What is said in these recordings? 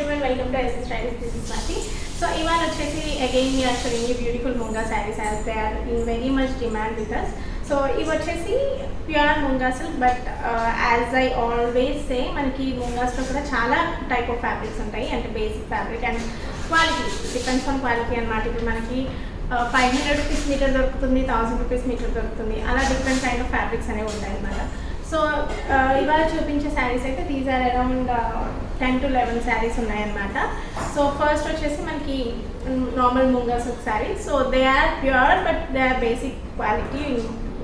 everyone, welcome to SS Styles. This is Swati. So ivan vachesi again we are showing you beautiful munga sarees as they are in very much demand with us. So ivi vachesi pure munga silk, but as I always say manaki mungas lo kuda chaala type of fabrics untayi ante basic fabric and quality depends on quality anamata. Ipudu manaki 500 rupees meter దొరుకుతుంది, 1000 rupees metre దొరుకుతుంది, అలా different kind of fabrics అనేవి ఉంటాయి అన్నమాట. So ఇవాళ చూపించే శారీస్ అయితే these are around 10 to 11 sarees ఉన్నాయన్నమాట. సో ఫస్ట్ వచ్చేసి మనకి normal Munga silk saree. So they are pure but they are basic quality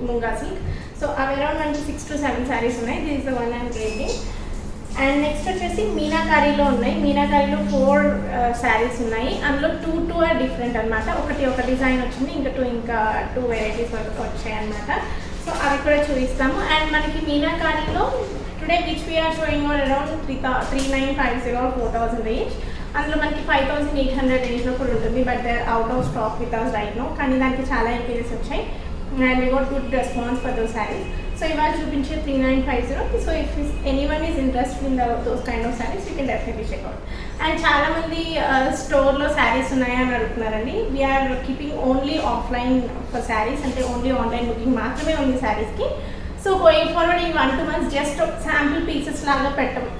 Munga silk. So అవి అరౌండ్ మనకి 6 to 7 శారీస్ ఉన్నాయి. This the one and rating. And next వచ్చేసి మీనాకారీలో ఉన్నాయి. మీనాకారీలో 4 శారీస్ ఉన్నాయి. అందులో 2 ఆర్ డిఫరెంట్ అనమాట. ఒకటి ఒక డిజైన్ వచ్చింది, ఇంకా 2 వెరైటీస్ వరకు వచ్చాయి అనమాట. సో అవి కూడా చూపిస్తాము. అండ్ మనకి మీనాకారీలో today which we're showing around 3950 or 4000 range. అందులో మనకి 5800 రేంజ్లో కూడా ఉంటుంది. But they are out of stock with us right now. కానీ దానికి చాలా ఎంక్వైరీస్ వచ్చాయి and we got good response for those saris. So ఇవాళ చూపించే 3950. So if anyone is interested in those kind of saris you can definitely check out. And చాలామంది స్టోర్లో శారీస్ ఉన్నాయా అని అడుగుతున్నారండి. We're keeping only offline for saris, అంటే ఓన్లీ ఆన్లైన్ బుకింగ్ మాత్రమే ఉంది శారీస్కి. సో గోయింగ్ ఫార్వర్డ్ ఈ 1-2 months జస్ట్ శాంపుల్ పీసెస్ లాగా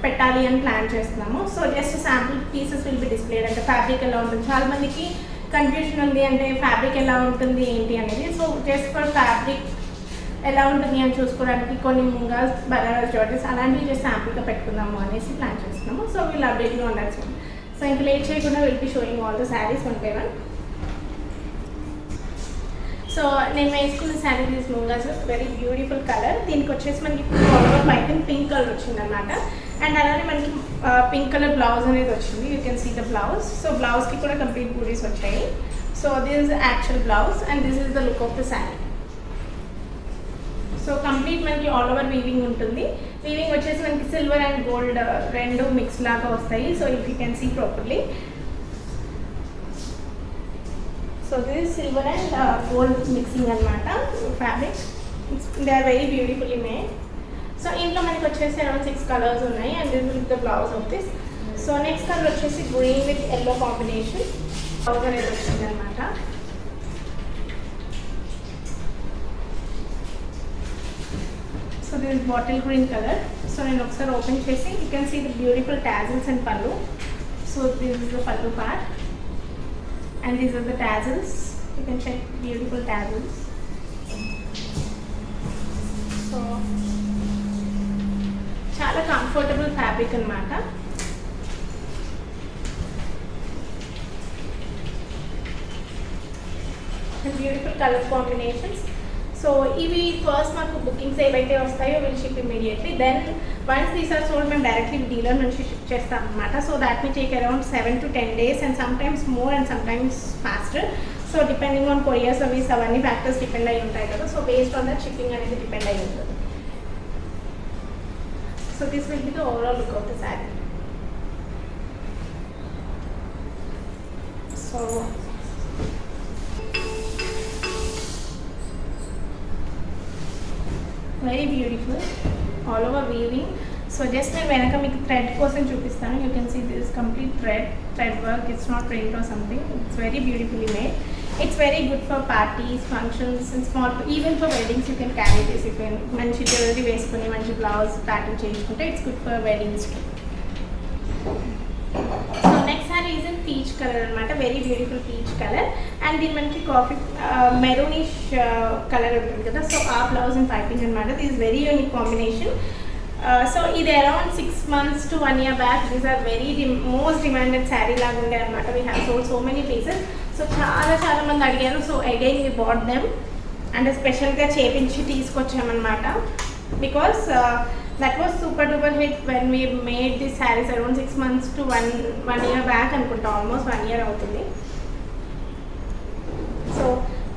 పెట్టాలి అని ప్లాన్ చేస్తున్నాము. So just sample pieces will be displayed. అంటే ఫ్యాబ్రిక్ ఎలా ఉంటుంది, చాలా మందికి కన్ఫ్యూజన్ ఉంది, అంటే ఫ్యాబ్రిక్ ఎలా ఉంటుంది ఏంటి అనేది. సో జస్ట్ ఫర్ ఫ్యాబ్రిక్ ఎలా ఉంటుంది అని చూసుకోవడానికి కొన్ని ముంగాస్, బనారస్ జార్జెస్ అలాంటివి జస్ట్ శాంపుల్గా పెట్టుకుందాము అనేసి ప్లాన్ చేస్తున్నాము. సో వీళ్ళు అప్డేట్గా ఉండాల్సి. సో ఇంకా లేట్ చేయకుండా will be showing all the saris one by one. So నేను వేసుకున్న శారీ దిస్ ముంగాస్ వెరీ బ్యూటిఫుల్ కలర్. దీనికి వచ్చేసి మనకి ఆల్ పైపింగ్ పింక్ కలర్ వచ్చిందనమాట. అండ్ అలానే మనకి పింక్ కలర్ బ్లౌజ్ అనేది వచ్చింది. You can see the blouse. So బ్లౌజ్కి కూడా కంప్లీట్ బూటీస్ వచ్చాయి. So this is actual blouse and this is the look of the sari. So complete మనకి ఆల్ ఓవర్ వీవింగ్ ఉంటుంది. వీవింగ్ వచ్చేసి మనకి సిల్వర్ అండ్ గోల్డ్ రెండు మిక్స్ లాగా వస్తాయి. So if you can see properly. So this is silver and gold mixing అనమాట fabric. They are very beautifully made. So ఇంట్లో మనకి వచ్చేసి అరౌండ్ 6 కలర్స్ ఉన్నాయి and this with the blouse of this. So next colour వచ్చేసి green with yellow combination blouse అనేది వచ్చింది అనమాట. So this is bottle green colour. So నేను ఒకసారి ఓపెన్ చేసి you can see the beautiful tassels and పళ్ళు. So this is the pallu part and these are the tassels. You can check beautiful tassels. So చాలా comfortable fabric అన్నమాట. and beautiful color combinations. So ఇవి ఫస్ట్ మాకు bookings ఏవైతే వస్తాయో will ship immediately. Then once these are sold మేము directly dealer నుంచి ship చేస్తాం అనమాట. So that may take around 7 to 10 days and sometimes more and sometimes faster. So depending on courier service అవన్నీ factors depend అయి ఉంటాయి కదా. So based on that shipping అనేది depend అయి ఉంటుంది. So this will be the overall look of the sari. So very beautiful all over weaving. So just నేను వెనక మీకు థ్రెడ్ కోసం చూపిస్తాను. You can see this complete thread work. It's not print or something. It's very beautifully made. It's very good for parties, functions and small, even for weddings you can carry this. You can మంచి jewellery వేసుకుని మంచి blouse pattern చేసుకుంటే it's good for వెడ్డింగ్స్కి. So next sari is in peach colour అనమాట. Very beautiful peach colour. And దీని మనకి coffee maroonish colour ఉంటుంది కదా. సో ఆ బ్లౌజ్ అండ్ పైపింగ్ అనమాట. This is very unique combination. So ఇది around 6 months to 1 year back these are very most demanded sari లాగా ఉండే అనమాట. We have sold so many pieces. So చాలా మంది అడిగారు. So again we bought them and స్పెషల్గా చేపించి తీసుకొచ్చామన్నమాట. Because that was super duper hit when we made this sarees around 6 months to 1 year back అనుకుంటా. ఆల్మోస్ట్ 1 year అవుతుంది. So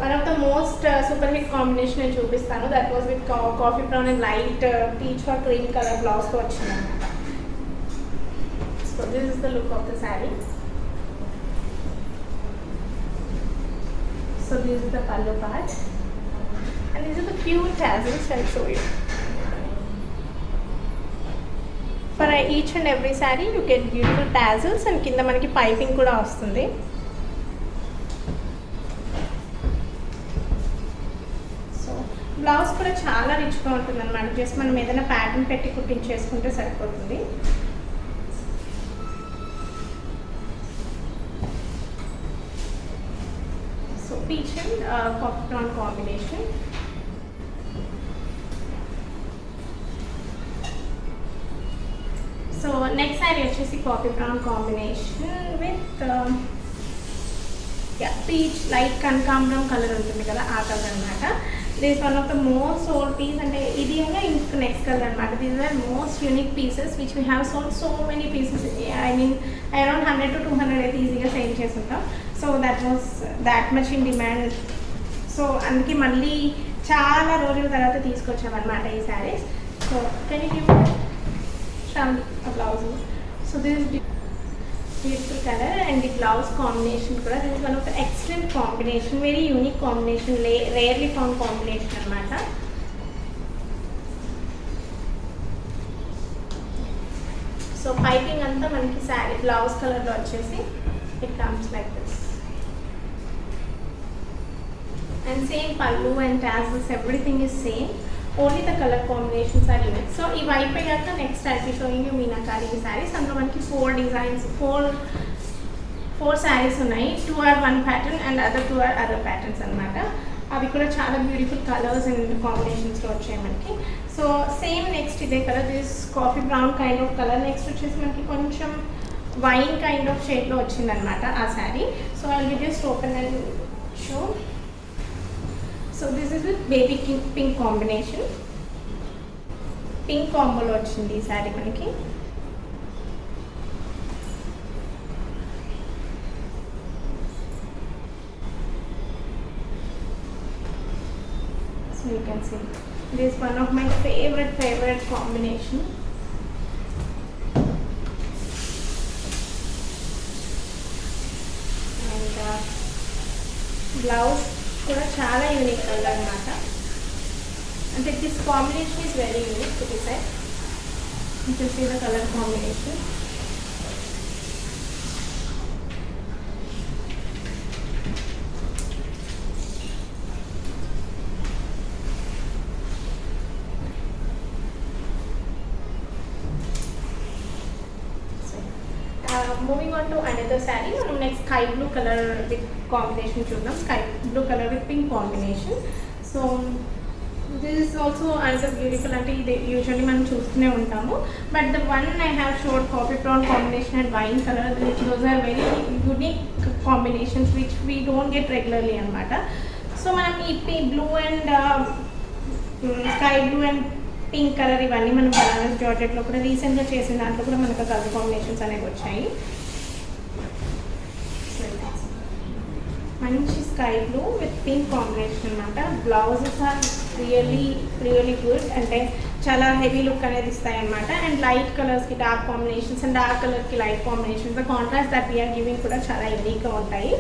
one of the most super hit combination నేను చూపిస్తాను. That was with coffee brown and light peach or cream colour బ్లౌజ్తో వచ్చింది అనమాట. So this is the look of the sari. So this is the pallu part and this is the cute tassels. I'll show you. For each and every sari you get beautiful tassels and కింద మనకి piping కూడా వస్తుంది. So blouse కూడా చాలా రిచ్గా ఉంటుంది అనమాట. Just మనం ఏదైనా ప్యాటర్న్ పెట్టి కుట్టించేసుకుంటే సరిపోతుంది. So peach and coffee brown combination. So next sari వచ్చేసి coffee brown combination with peach light కనకాంబరం కలర్ ఉంటుంది కదా, ఆ కలర్ అనమాట. This one of the most sold piece. అంటే ఇది ఇంక నెక్స్ట్ కలర్ అనమాట. These are most unique pieces which we have sold so many pieces. I mean around 100 to 200 అయితే ఈజీగా సేల్ చేస్తుంటాం. So that much in demand. So అందుకే మళ్ళీ చాలా రోజుల తర్వాత తీసుకొచ్చామన్నమాట ఈ saris. So can you give blouse? So this beautiful color and the blouse combination kuda, this is one of the excellent combination, very unique combination, rarely found combination anamata. So piping anta manaki saree blouse color lo vachesi it comes like this, and same pallu and tassels, everything is same, only the color combinations are unique. So ee wipe ayaka next I'll be showing you meenakari sarees. Andlo manaki 4 designs, 4 sarees unnai. 2 are one pattern and other 2 are other patterns anamata. అవి కూడా చాలా beautiful colours and కాంబినేషన్స్లో వచ్చాయి మనకి. So same next ఇదే colour, this coffee brown kind of colour. Next వచ్చేసి మనకి కొంచెం వైన్ కైండ్ ఆఫ్ షేడ్లో వచ్చిందనమాట ఆ శారీ. So I will just open and show. So this is with baby pink combination. Pink కాంబోలో వచ్చింది ఈ శారీ మనకి. So you can see this is one of my favorite combination. And blouse kuda chaala unique color anamata. And this combination is very unique to be said. You can see the color combination. Moving on to another saree, మనం next sky blue color with combination చూద్దాం. Sky blue color with pink combination. So this is also another beautiful, అంటే ఇది usually మనం చూస్తూనే ఉంటాము. But the one I have showed coffee brown combination and wine color, those are very unique combinations which we don't get regularly అన్నమాట. So మనం ఈ blue and sky blue and pink colour ఇవన్నీ మనం బనారస్ జార్జెట్లో కూడా రీసెంట్గా చేసిన దాంట్లో కూడా మనకు కలర్ కాంబినేషన్స్ అనేవి వచ్చాయి. మంచి sky blue with pink combination అనమాట. బ్లౌజెస్ ఆర్ రియలీ గుడ్, అంటే చాలా హెవీ లుక్ అనేది ఇస్తాయి అనమాట. అండ్ లైట్ కలర్స్కి డార్క్ కాంబినేషన్స్ అండ్ డార్క్ కలర్కి light combinations, the contrast that we're giving కూడా చాలా యూనిక్గా ఉంటాయి.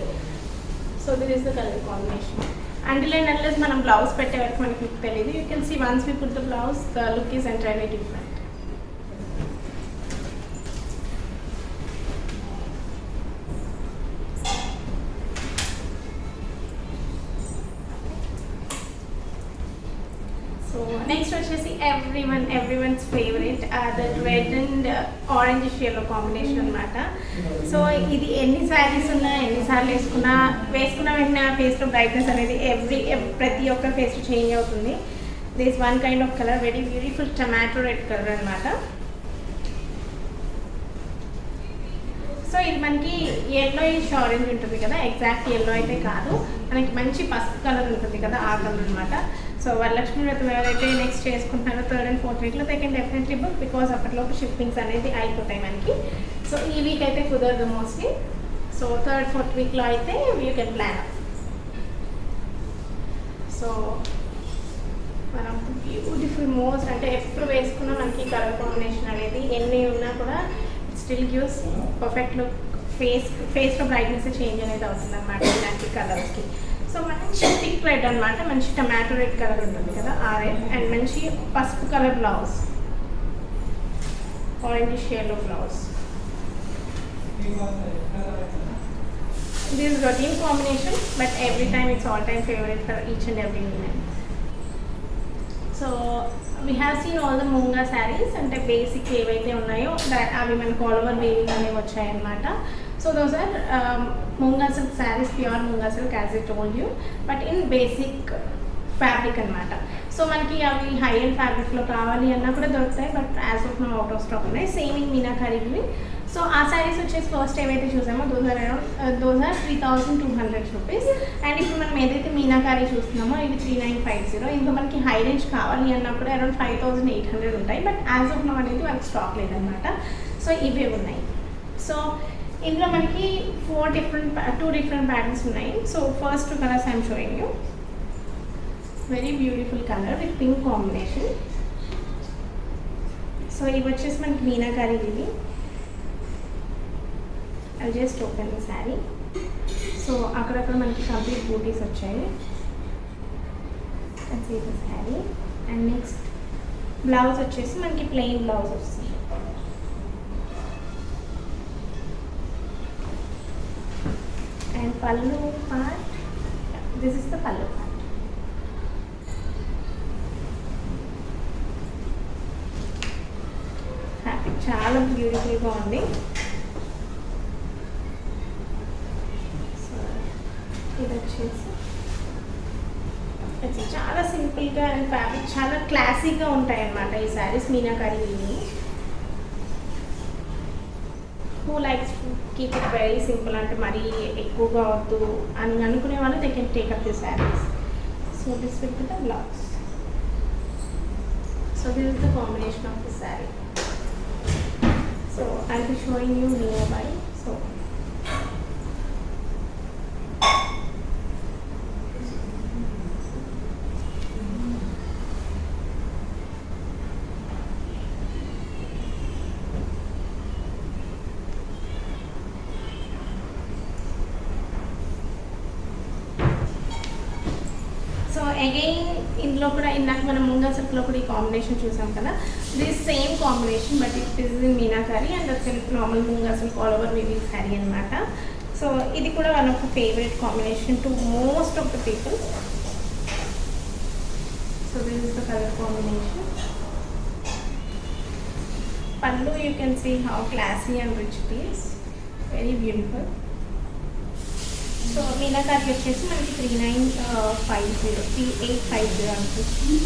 So this is the colour combination. Until and unless మనం బ్లౌజ్ పెట్టే వరకు మనకి లుక్ తెలియదు. You can see once we put the blouse the look is entirely different. So next వచ్చేసి everyone's favourite the red and orange షేడ్లో combination అనమాట. So ఇది ఎన్ని శారీస్ ఉన్నా ఎన్నిసార్లు వేసుకున్న వెంటనే ఫేస్లో బ్రైట్నెస్ అనేది ప్రతి ఒక్క ఫేస్ చేంజ్ అవుతుంది. This one kind of colour, very beautiful tomato red colour అనమాట. సో ఇది మనకి ఎల్లోయిష్ ఆరెంజ్ ఉంటుంది కదా, ఎగ్జాక్ట్ ఎల్లో అయితే కాదు, మనకి మంచి పసుపు కలర్ ఉంటుంది కదా, ఆ కలర్ అనమాట. సో వరలక్ష్మి వ్రతం ఎవరైతే నెక్స్ట్ చేసుకుంటున్నారో 3rd and 4th వీక్లో they can definitely book, because అప్పటిలోపు షిప్పింగ్స్ అనేది అయిపోతాయి మనకి. సో ఈ వీక్ అయితే కుదరదు మోస్ట్లీ. సో 3rd, 4th వీక్లో అయితే you can plan. So one of the beautiful most, అంటే ఎప్పుడు వేసుకున్నా మనకి కలర్ కాంబినేషన్ అనేది ఎన్ని ఉన్నా కూడా స్టిల్ గివ్స్ పర్ఫెక్ట్ లుక్. ఫేస్లో బ్రైట్నెస్ చేంజ్ అనేది అవుతుంది అనమాట ఇలాంటి కలర్స్కి. సో మంచి థిక్ రెడ్ అనమాట, మంచి టమాటో రెడ్ కలర్ ఉంటుంది కదా ఆ రెడ్, అండ్ మంచి పసుపు colour blouse. orange yellow blouse. This is routine combination, but every time it's all-time favorite for each and every woman. So we have seen all the Munga sarees అంటే basic ఏవైతే ఉన్నాయో అవి మనకు all over weaving అనేవి వచ్చాయన్నమాట. So those are Munga silk sarees, pure Munga silk as I told you, but in basic fabric అనమాట. So మనకి అవి హై అండ్ ఫ్యాబ్రిక్లో కావాలి అన్నా కూడా దొరుకుతాయి, but as of now out of stock ఉన్నాయి. సేమ్ ఇన్ మీనాకారీవి. సో ఆ శారీస్ వచ్చేసి ఫస్ట్ ఏవైతే చూసామో దోస్ ఆర్ 3,200 రూపీస్. అండ్ ఇప్పుడు మనం ఏదైతే మీనాకారీ చూస్తున్నామో ఇవి 3,950. ఇంకా మనకి హై రేంజ్ కావాలి అన్నప్పుడు అరౌండ్ 5,800 ఉంటాయి, బట్ యాజ్ ఆఫ్ నో అనేది మనకి స్టాక్ లేదనమాట. సో ఇవే ఉన్నాయి. సో ఇందులో మనకి టూ డిఫరెంట్ ప్యాటర్న్స్ ఉన్నాయి. So first colours I'm showing you. Very beautiful colour with pink combination. So ఇవి వచ్చేసి మనకి మీనాకారీ ఇవి. I just open the saree. So అక్కడక్కడ మనకి కంప్లీట్ బూటీస్ వచ్చాయి. See the saree. And next blouse వచ్చేసి మనకి ప్లెయిన్ బ్లౌజ్ వస్తుంది. And pallu part, this is the pallu part. చాలా బ్యూటిఫుల్గా ఉంది. సో ఇది వచ్చేసి చాలా సింపుల్గా అండ్ ఫ్యాబ్రిక్ చాలా క్లాసిక్గా ఉంటాయి అన్నమాట ఈ శారీస్ మీనాకారీని. Who likes to keep it very simple, అంటే మరీ ఎక్కువగా వద్దు అని అనుకునే వాళ్ళు they can take up the saris. So this will be the blouse. So this is the combination of the sari. So I'll be showing you nearby. So again ఇందులో కూడా ఇందాక మనం ముంగా సిల్క్లో కూడా ఈ కాంబినేషన్ చూసాం కదా. This same combination, but it is in meenakari and that's normal Munga silk all over weaving sari అనమాట. సో ఇది కూడా one of the favourite combination to most of the people. So this is the colour combination. Pallu, you can see how classy and rich it is. Very beautiful. So meenakari వచ్చేసి మనకి 3850 అనుకుంటుంది.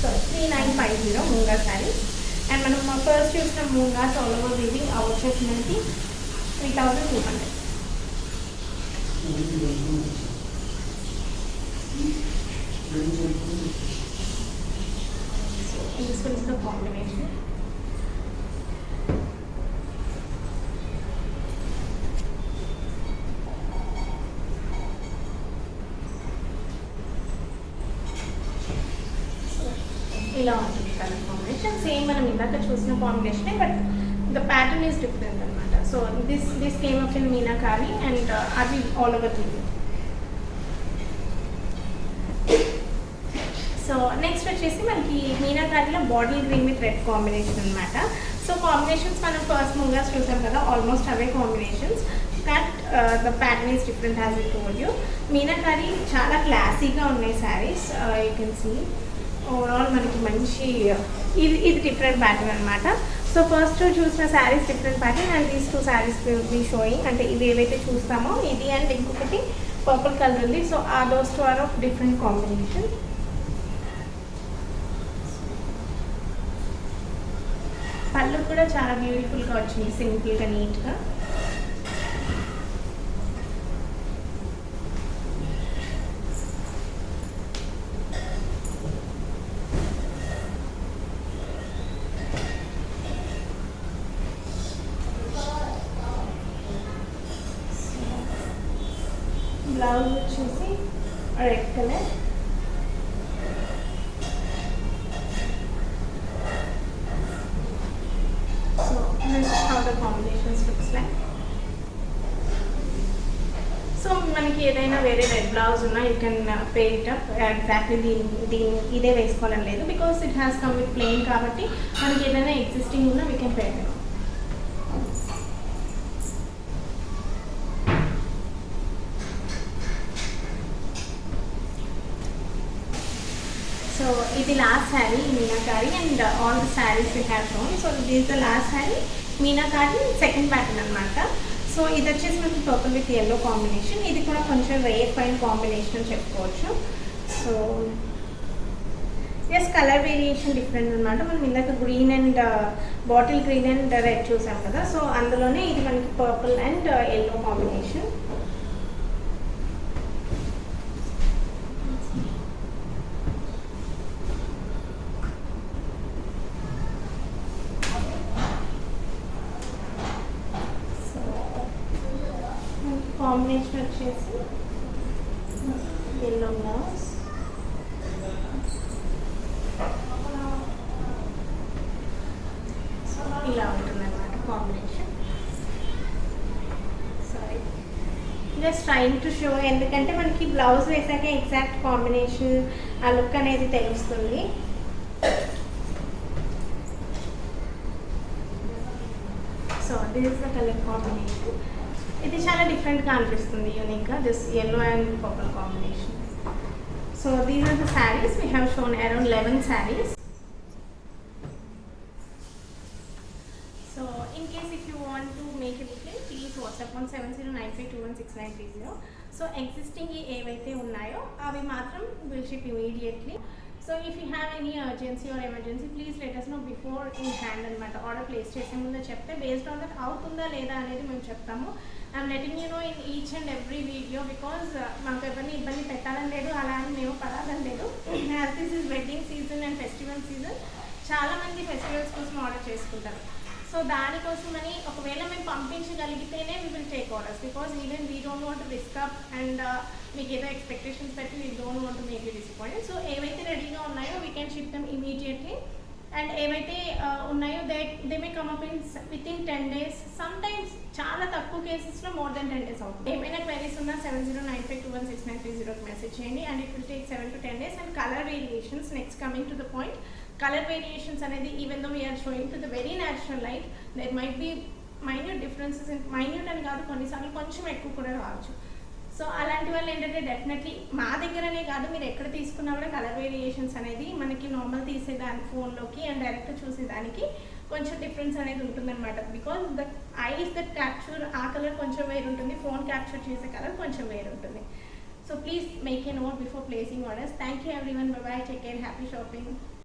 So 3950 మూంగా sari. And మనం first చూసిన మూంగాస్ all over weaving అవి వచ్చేసి మనకి 3200. So this one is the combination. ఇలా ఉంటుంది కలర్ కాంబినేషన్. సేమ్ మనం ఇందాక చూసిన కాంబినేషనే, but the pattern is different అనమాట. So this came up in Meenakari and అది all over the. So next వచ్చేసి మనకి మీనాకారిలో bottle green with red combination అనమాట. సో కాంబినేషన్స్ మనం ఫస్ట్ ముంగాస్ చూసాం కదా, ఆల్మోస్ట్ అవే combinations, but the pattern is different as I told you. Meenakari చాలా క్లాసీగా ఉన్నాయి saris. You can see overall మనకి మంచి ఇది డిఫరెంట్ ప్యాటర్న్ అనమాట. సో ఫస్ట్ చూసిన saris different pattern and these two sarees will be showing. అంటే ఇవి ఏవైతే చూస్తామో ఇది అండ్ ఇంకొకటి పర్పుల్ కలర్ ఉంది. సో ఆ those two are of different combination. Pallu కూడా చాలా బ్యూటిఫుల్గా వచ్చింది, సింపుల్గా నీట్గా. బ్లౌజ్ వచ్చేసి red colour. So this is how the combinations looks like. So so మనకి ఏదైనా వేరే రెడ్ బ్లౌజ్ ఉన్నా you can pay it up exactly దీని ఇదే వేసుకోవాలని లేదు, because it has come with plain కాబట్టి మనకి ఏదైనా ఎగ్జిస్టింగ్ ఉన్నా we can pay it. So ఇది last sari Meenakari and all the saris we have shown. So this the last sari Meenakari second pattern అనమాట. సో ఇది వచ్చేసి మనకి పర్పుల్ విత్ ఎల్లో కాంబినేషన్. ఇది కూడా కొంచెం రేర్ ఫైన్ కాంబినేషన్ అని చెప్పుకోవచ్చు. So as colour variation different అనమాట. మనం ఇందాక green and bottle green and red చూసాం కదా, సో అందులోనే ఇది మనకి purple and yellow combination. Combination వచ్చేసి ఎల్లో బ్లౌజ్, ఇలా ఉంటుందన్నమాట combination. Sorry just trying to show, ఎందుకంటే మనకి బ్లౌజ్ వేసాక ఎగ్జాక్ట్ కాంబినేషన్ ఆ లుక్ అనేది తెలుస్తుంది. So this is the colour combination. ఇది చాలా డిఫరెంట్గా అనిపిస్తుంది, యూనిక్గా, this yellow and purple combination. So these are the sarees we have shown around 11 sarees. So in case if you want to make a booking please WhatsApp on 7095216930. So existing ఏవైతే ఉన్నాయో అవి మాత్రం will ship immediately. So if you have any urgency or emergency please let us know before in hand అనమాట. Order place చేసే ముందు చెప్తే based on that అవుతుందా లేదా అనేది మేము చెప్తాము. I'm letting you know in each and every video, because మాకు ఎవరిని ఇబ్బంది పెట్టాలని లేదు, అలా అని మేము పడాలని లేదు. As this is wedding season and festival season, చాలామంది ఫెస్టివల్స్ కోసం ఆర్డర్ చేసుకుంటారు. సో దానికోసమని ఒకవేళ మేము పంపించగలిగితేనే we will take orders, because even we don't want to risk up and మీకు ఏదో ఎక్స్పెక్టేషన్స్ పెట్టి we don't want to make you disappointed. So ఏవైతే రెడీగా ఉన్నాయో we can ship them immediately. And ఏవైతే ఉన్నాయో they may come up in with in 10 days. Sometimes చాలా తక్కువ కేసెస్లో మోర్ దెన్ 10 days అవుతుంది. ఏమైనా క్వైరీస్ ఉన్నా 7095216930కి మెసేజ్ చేయండి and it will take 7 to 10 days. And colour variations, next coming to the point, colour variations అనేది even though we are showing to the very natural light, there might be minute differences. Minute అని కాదు, కొన్నిసార్లు కొంచెం ఎక్కువ కూడా రావచ్చు. So అలాంటి వాళ్ళు ఏంటంటే డెఫినెట్లీ మా దగ్గరనే కాదు, మీరు ఎక్కడ తీసుకున్నా కూడా కలర్ వేరియేషన్స్ అనేది మనకి నార్మల్ తీసేదాని ఫోన్లోకి అండ్ డైరెక్ట్ చూసేదానికి కొంచెం డిఫరెన్స్ అనేది ఉంటుందన్నమాట. Because the ice that capture ఆ కలర్ కొంచెం వేరు ఉంటుంది, ఫోన్ క్యాప్చర్ చేసే కలర్ కొంచెం వేరు ఉంటుంది. So please make a note before placing orders. Thank you everyone, by by, take care, happy shopping.